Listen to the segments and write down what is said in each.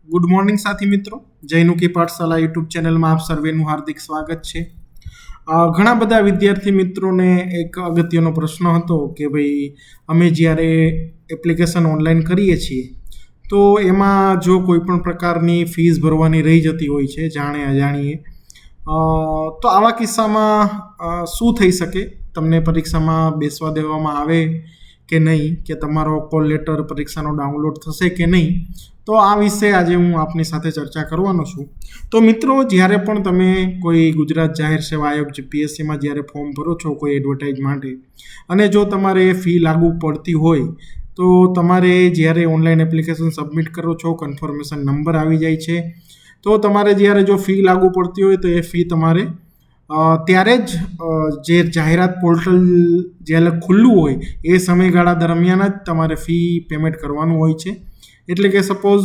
Good morning સાથી મિત્રો, જયનુકી પાઠશાલા YouTube ચેનલમાં આપ સર્વેનું હાર્દિક સ્વાગત છે. ઘણા બધા વિદ્યાર્થી મિત્રોને એક અગત્યનો પ્રશ્ન હતો કે ભાઈ અમે જ્યારે એપ્લિકેશન ઓનલાઈન કરીએ છીએ તો એમાં જો કોઈ પણ પ્રકારની ફીસ ભરવાની રહી જતી હોય છે જાણે અજાણીએ, તો આવા કિસ્સામાં શું થઈ શકે? તમને પરીક્ષામાં બેસવા દેવામાં આવે કે નહીં, કે તમારો કોલ લેટર પરીક્ષાનો ડાઉનલોડ થશે કે નહીં? તો આ વિશે આજે હું આપની સાથે ચર્ચા કરવાનો છું. તો મિત્રો, જ્યારે પણ તમે કોઈ ગુજરાત જાહેર સેવા આયોગ જીપીએસસીમાં જ્યારે ફોર્મ ભરો છો કોઈ એડવર્ટાઇઝ માટે, અને જો તમારે ફી લાગુ પડતી હોય તો તમારે જ્યારે ઓનલાઈન એપ્લિકેશન સબમિટ કરો છો, કન્ફર્મેશન નંબર આવી જાય છે, તો તમારે જ્યારે જો ફી લાગુ પડતી હોય તો એ ફી તમારે ત્યારે જ જે જાહેરાત પોર્ટલ જ્યારે ખુલ્લું હોય એ સમયગાળા દરમિયાન જ તમારે ફી પેમેન્ટ કરવાનું હોય છે. એટલે કે સપોઝ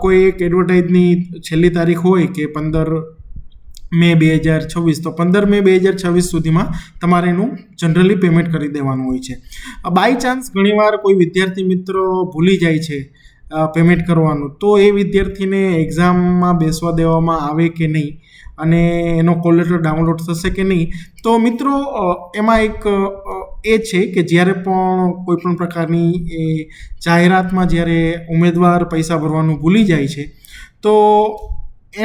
કોઈ એક એડવર્ટાઇઝની છેલ્લી તારીખ હોય કે 15 મે 2026, તો 15 મે 2026 સુધીમાં તમારે એનું જનરલી પેમેન્ટ કરી દેવાનું હોય છે. બાય ચાન્સ ઘણીવાર કોઈ વિદ્યાર્થી મિત્રો ભૂલી જાય છે પેમેન્ટ કરવાનું, તો એ વિદ્યાર્થીને એક્ઝામમાં બેસવા દેવામાં આવે કે નહીં અને એનો કોલ લેટર ડાઉનલોડ થશે કે નહીં? તો મિત્રો, એમાં એક એ છે કે જ્યારે પણ કોઈ પણ પ્રકારની એ જાહેરાતમાં જ્યારે ઉમેદવાર પૈસા ભરવાનું ભૂલી જાય છે તો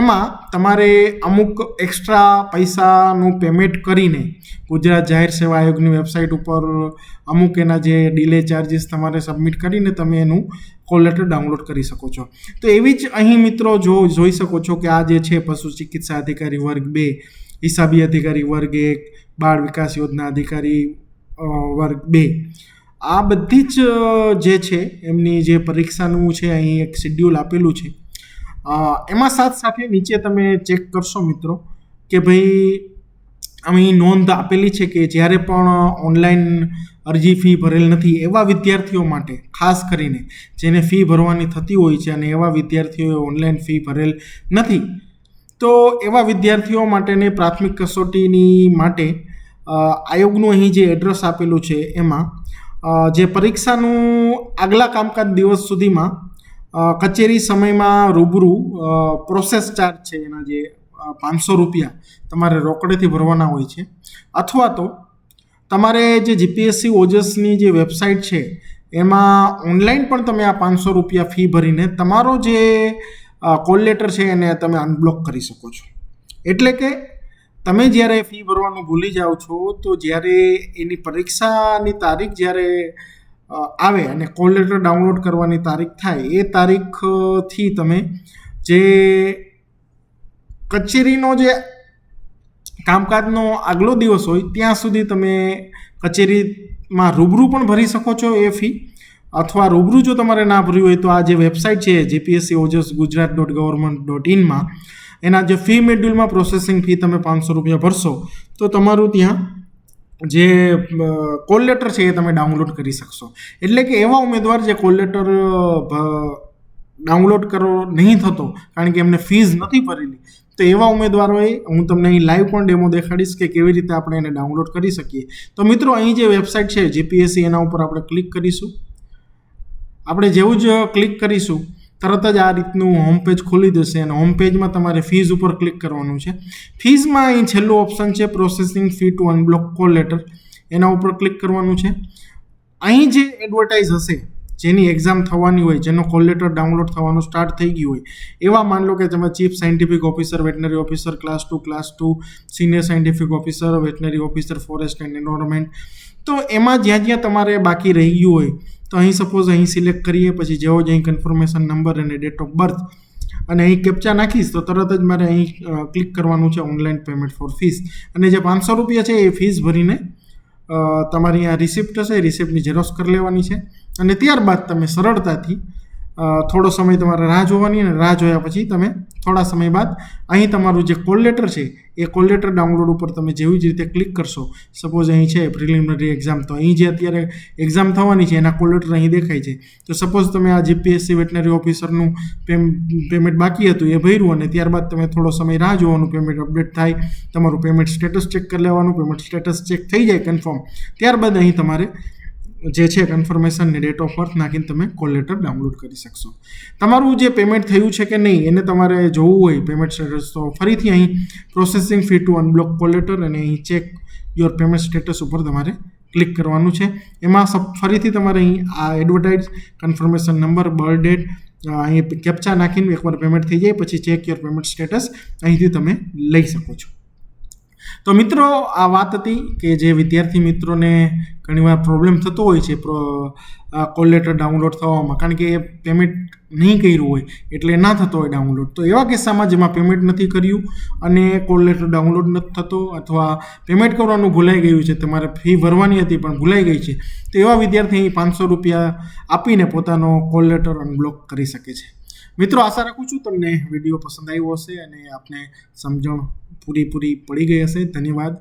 એમાં તમારે અમુક એક્સ્ટ્રા પૈસાનું પેમેન્ટ કરીને ગુજરાત જાહેર સેવા આયોગની વેબસાઇટ ઉપર અમુક એના જે ડિલે ચાર્જીસ તમારે સબમિટ કરીને તમે એનું કોલ લેટર ડાઉનલોડ કરી શકો છો. તો એવી જ અહીં મિત્રો જોઈ શકો છો કે આ જે છે પશુ ચિકિત્સા અધિકારી વર્ગ 2, હિસાબી અધિકારી વર્ગ 1, બાળ વિકાસ યોજના અધિકારી વર્ગ 2, આ બધી જ જે છે એમની જે પરીક્ષાનું છે અહીં એક શેડ્યુલ આપેલું છે. એમાં સાથે નીચે તમે ચેક કરશો મિત્રો કે ભાઈ અહીં નોંધ આપેલી છે કે જ્યારે પણ ઓનલાઈન અરજી ફી ભરેલ નથી એવા વિદ્યાર્થીઓ માટે, ખાસ કરીને જેને ફી ભરવાની થતી હોય છે અને એવા વિદ્યાર્થીઓએ ઓનલાઈન ફી ભરેલ નથી, તો એવા વિદ્યાર્થીઓ માટેની પ્રાથમિક કસોટીની માટે આયોગનું અહીં જે એડ્રેસ આપેલું છે એમાં જે પરીક્ષાનું આગલા કામકાજ દિવસ સુધીમાં કચેરી સમયમાં રૂબરૂ પ્રોસેસ ચાર્જ છે એના જે 500 રૂપિયા તમારે રોકડેથી ભરવાના હોય છે, અથવા તો તમારે જે જીપીએસસી ઓજસની જે વેબસાઇટ છે એમાં ઓનલાઈન પણ તમે આ 500 રૂપિયા ફી ભરીને તમારો જે કોલ લેટર છે એને તમે અનબ્લોક કરી શકો છો. એટલે કે તમે જ્યારે ફી ભરવાનું ભૂલી જાઓ છો તો જ્યારે એની પરીક્ષાની તારીખ જ્યારે આવે અને કોલ લેટર ડાઉનલોડ કરવાની તારીખ થાય એ તારીખથી તમે જે કચેરીનો જે કામકાજનો આગલો દિવસ હોય ત્યાં સુધી તમે કચેરીમાં રૂબરૂ પણ ભરી શકો છો એ ફી, અથવા રૂબરૂ જો તમારે ના ભરવી હોય તો આ જે વેબસાઇટ છે જીપીએસસી ઓજસ gujarat.government.in એના જે ફી મેડ્યુલમાં પ્રોસેસિંગ ફી તમે 500 રૂપિયા ભરશો તો તમારું ત્યાં જે કોલ લેટર છે એ તમે ડાઉનલોડ કરી શકશો. એટલે કે એવા ઉમેદવાર જે કોલ લેટર ડાઉનલોડ કરો નહીં થતો કારણ કે એમને ફીસ નથી ભરેલી, તો એવા ઉમેદવારોએ હું તમને અહીં લાઈવ પણ ડેમો દેખાડીશ કે કેવી રીતે આપણે એને ડાઉનલોડ કરી શકીએ. તો મિત્રો, અહીં જે વેબસાઇટ છે જીપીએસસી, એના ઉપર આપણે ક્લિક કરીશું. આપણે જેવું જ ક્લિક કરીશું તરત જ આ રીતનું હોમ પેજ ખોલી દેશે અને હોમ પેજમાં તમારે ફીઝ ઉપર ક્લિક કરવાનું છે. ફીઝમાં અહીં છેલ્લું ઓપ્શન છે processing fee to unblock call letter, એના ઉપર ક્લિક કરવાનું છે. અહીં જે એડવર્ટાઇઝ હશે જેની એક્ઝામ થવાની હોય, જેનો કોલ લેટર ડાઉનલોડ થવાનું સ્ટાર્ટ થઈ ગયું હોય, એવા માન લો કે તમે chief scientific officer, veterinary officer class 2, senior scientific officer, veterinary officer, forest and environment, તો એમાં જ્યાં તમારે બાકી રહી ગયું હોય તો અહીં સપોઝ અહીં સિલેક્ટ કરીએ, પછી જેવો જ અહીં કન્ફર્મેશન નંબર અને ડેટ ઓફ બર્થ અને અહીં કેપ્ચા નાખીશ તો તરત જ મારે અહીં ક્લિક કરવાનું છે ઓનલાઈન પેમેન્ટ ફોર ફીસ, અને જે 500 રૂપિયા છે એ ફીસ ભરીને તમારી આ રિસિપ્ટ હશે એ રિસિપ્ટની ઝેરોક્સ કરી લેવાની છે અને ત્યારબાદ તમે સરળતાથી થોડો સમય તમારે રાહ જોવાની, અને રાહ જોયા પછી તમે થોડા સમય બાદ અહીં તમારું જે કોલ લેટર છે એ કોલ લેટર ડાઉનલોડ ઉપર તમે જેવી જ રીતે ક્લિક કરશો, સપોઝ અહીં છે પ્રિલિમિનરી એક્ઝામ, તો અહીં જે અત્યારે એક્ઝામ થવાની છે એના કોલ લેટર અહીં દેખાય છે. તો સપોઝ તમે આ જીપીએસસી વેટનરી ઓફિસરનું પેમેન્ટ બાકી હતું એ ભર્યું અને ત્યારબાદ તમે થોડો સમય રાહ જોવાનું, પેમેન્ટ અપડેટ થાય, તમારું પેમેન્ટ સ્ટેટસ ચેક કરી લેવાનું, પેમેન્ટ સ્ટેટસ ચેક થઈ જાય કન્ફર્મ, ત્યારબાદ અહીં તમારે જે છે કન્ફર્મેશન ને ડેટ ઓફ બર્થ નાખીને તમે કોલ લેટર ડાઉનલોડ કરી શકશો. તમારું જે પેમેન્ટ થયું છે કે નહીં એને તમારે જોવું હોય પેમેન્ટ સ્ટેટસ, તો ફરીથી અહીં processing fee to unblock call letter અને અહીં ચેક યોર પેમેન્ટ સ્ટેટસ ઉપર તમારે ક્લિક કરવાનું છે. એમાં ફરીથી તમારે અહીં આ advertise confirmation number, birth date, અહીં કેપ્ચા નાખીને એકવાર પેમેન્ટ થઈ જાય પછી ચેક યોર પેમેન્ટ સ્ટેટસ અહીંથી તમે લઈ શકો છો. તો મિત્રો આ વાત હતી કે જે વિદ્યાર્થી મિત્રોને ઘણીવાર પ્રોબ્લેમ થતો હોય છે કોલ લેટર ડાઉનલોડ થવામાં, કારણ કે એ પેમેન્ટ નહીં કર્યું હોય એટલે ના થતો હોય ડાઉનલોડ. તો એવા કિસ્સામાં જેમાં પેમેન્ટ નથી કર્યું અને કોલ લેટર ડાઉનલોડ નથી થતો, અથવા પેમેન્ટ કરવાનું ભૂલાઈ ગયું છે, તમારે ફી ભરવાની હતી પણ ભૂલાઈ ગઈ છે, તો એવા વિદ્યાર્થી ₹500 આપીને પોતાનો કોલ લેટર અનબ્લોક કરી શકે છે. મિત્રો આશા રાખું છું તમને વિડીયો પસંદ આવ્યો હશે અને આપને સમજણ પૂરી પડી ગઈ હશે. ધન્યવાદ.